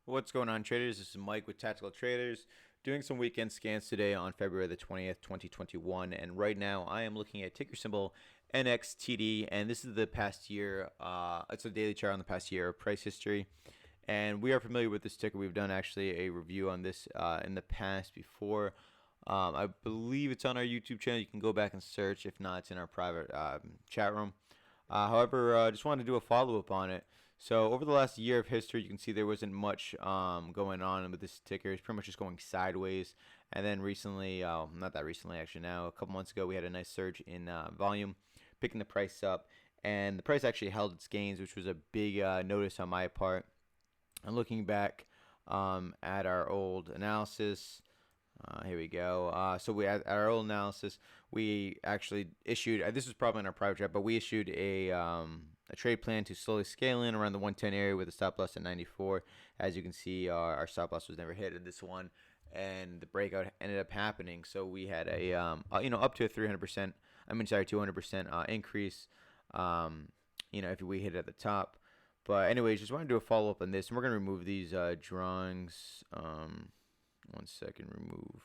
What's going on, traders? This is Mike with Tactical Traders, doing some weekend scans today on February the 20th, 2021. And right now, I am looking at ticker symbol Nxtd, and this is the past year. It's a daily chart on the past year of price history. And we are familiar with this ticker. We've done actually a review on this in the past before. I believe it's on our YouTube channel. You can go back and search. If not, it's in our private chat room. However, I just wanted to do a follow-up on it. So over the last year of history, you can see there wasn't much going on with this ticker. It's pretty much just going sideways. And then recently, not that recently actually, now a couple months ago, we had a nice surge in volume, picking the price up. And the price actually held its gains, which was a big notice on my part. And looking back at our old analysis, here we go. So we at our old analysis, we actually issued. This was probably in our private chat, but we issued a trade plan to slowly scale in around the 110 area with a stop loss at 94. As you can see, our stop loss was never hit in this one, and the breakout ended up happening. So we had a up to a 300%. I mean, sorry, 200% increase. If we hit it at the top. But anyways, just want to do a follow up on this, and we're gonna remove these drawings. 1 second, remove.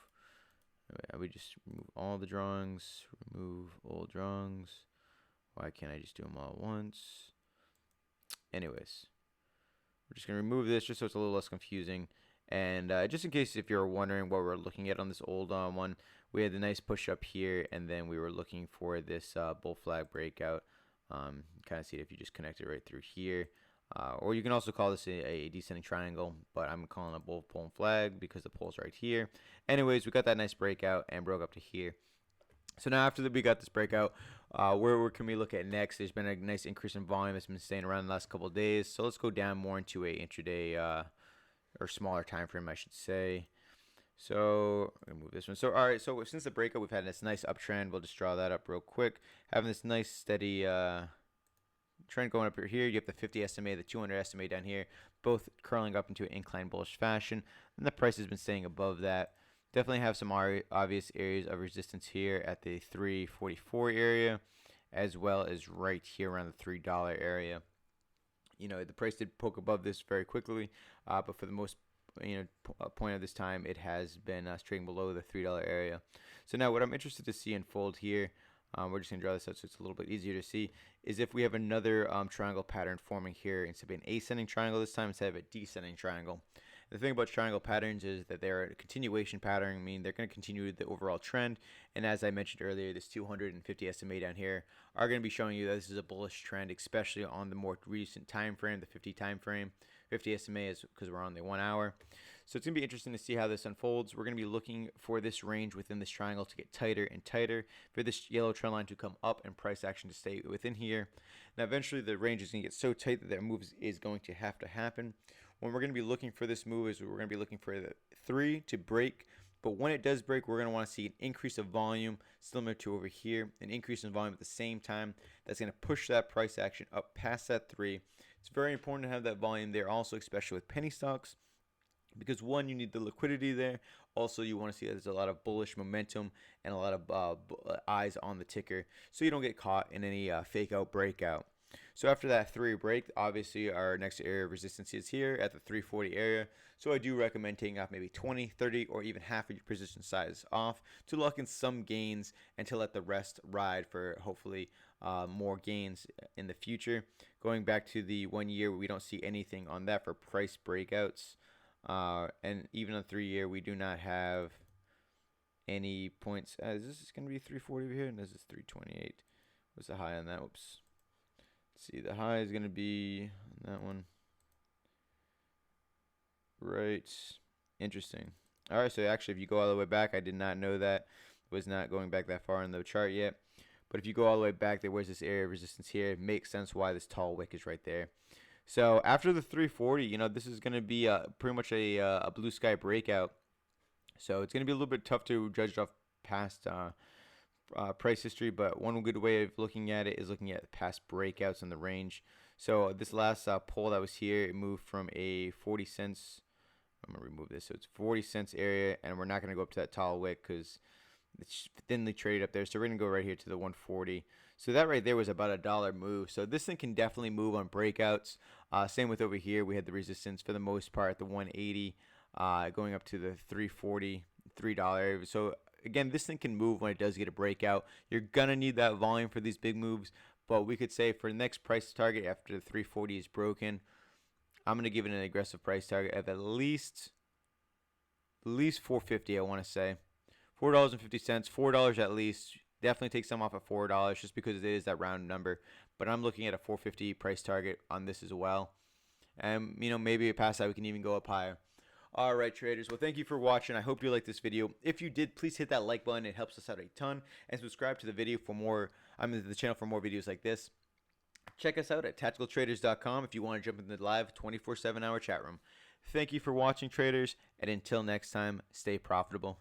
I would just remove all the drawings, remove all drawings. Why can't I just do them all at once? Anyways, we're just going to remove this just so it's a little less confusing. And just in case if you're wondering what we're looking at on this old one, we had the nice push up here, and then we were looking for this bull flag breakout. Kind of see it if you just connect it right through here. Or you can also call this a descending triangle, but I'm calling it bull pole and flag because the pole's right here. Anyways, we got that nice breakout and broke up to here. So now after we got this breakout, where can we look at next? There's been a nice increase in volume. It's been staying around the last couple of days. So let's go down more into a intraday or smaller time frame, I should say. So I'm gonna move this one. So all right. So since the breakup, we've had this nice uptrend. We'll just draw that up real quick. Having this nice steady trend going up here. You have the 50 SMA, the 200 SMA down here, both curling up into an incline bullish fashion. And the price has been staying above that. Definitely have some obvious areas of resistance here at the 344 area, as well as right here around the $3 area. The price did poke above this very quickly, but for the most point of this time, it has been trading below the $3 area. So now what I'm interested to see unfold here, we're just going to draw this out so it's a little bit easier to see, is if we have another triangle pattern forming here instead of an ascending triangle this time, instead of a descending triangle. The thing about triangle patterns is that they're a continuation pattern, meaning they're going to continue the overall trend. And as I mentioned earlier, this 250 SMA down here are going to be showing you that this is a bullish trend, especially on the more recent time frame, the 50 time frame. 50 SMA is because we're on the 1 hour. So it's going to be interesting to see how this unfolds. We're going to be looking for this range within this triangle to get tighter and tighter, for this yellow trend line to come up and price action to stay within here. Now eventually the range is going to get so tight that that move is going to have to happen. When we're going to be looking for this move is we're going to be looking for the 3 to break. But when it does break, we're going to want to see an increase of volume similar to over here, an increase in volume at the same time. That's going to push that price action up past that 3. It's very important to have that volume there also, especially with penny stocks, because one, you need the liquidity there. Also, you want to see that there's a lot of bullish momentum and a lot of eyes on the ticker, so you don't get caught in any fake out breakout. So after that 3 break, obviously our next area of resistance is here at the 340 area. So I do recommend taking off maybe 20, 30, or even half of your position size off to lock in some gains and to let the rest ride for hopefully more gains in the future. Going back to the 1 year, we don't see anything on that for price breakouts. And even on 3 year, we do not have any points. Is this going to be 340 over here? And this is 328. What's the high on that? Whoops. See, the high is going to be on that one. Right. Interesting. All right, so actually, if you go all the way back, I did not know that. Was not going back that far in the chart yet. But if you go all the way back, there was this area of resistance here. It makes sense why this tall wick is right there. So after the 340, this is going to be pretty much a blue sky breakout. So it's going to be a little bit tough to judge off past price history, but one good way of looking at it is looking at past breakouts in the range. So this last pull that was here, it moved from a 40 cents. I'm going to remove this. So it's 40 cents area, and we're not going to go up to that tall wick because it's thinly traded up there. So we're going to go right here to the 140. So that right there was about a dollar move. So this thing can definitely move on breakouts. Same with over here. We had the resistance for the most part at the 180, going up to the 340, $3. So again, this thing can move when it does get a breakout. You're gonna need that volume for these big moves. But we could say for the next price target after the 340 is broken, I'm gonna give it an aggressive price target of at least 450. I want to say $4.50, $4 at least. Definitely take some off at $4 just because it is that round number. But I'm looking at a 450 price target on this as well. And maybe past that we can even go up higher. All right, traders. Well, thank you for watching. I hope you liked this video. If you did, please hit that like button. It helps us out a ton. And subscribe to the video for more. The channel for more videos like this. Check us out at tacticaltraders.com if you want to jump into the live 24/7 hour chat room. Thank you for watching, traders, and until next time, stay profitable.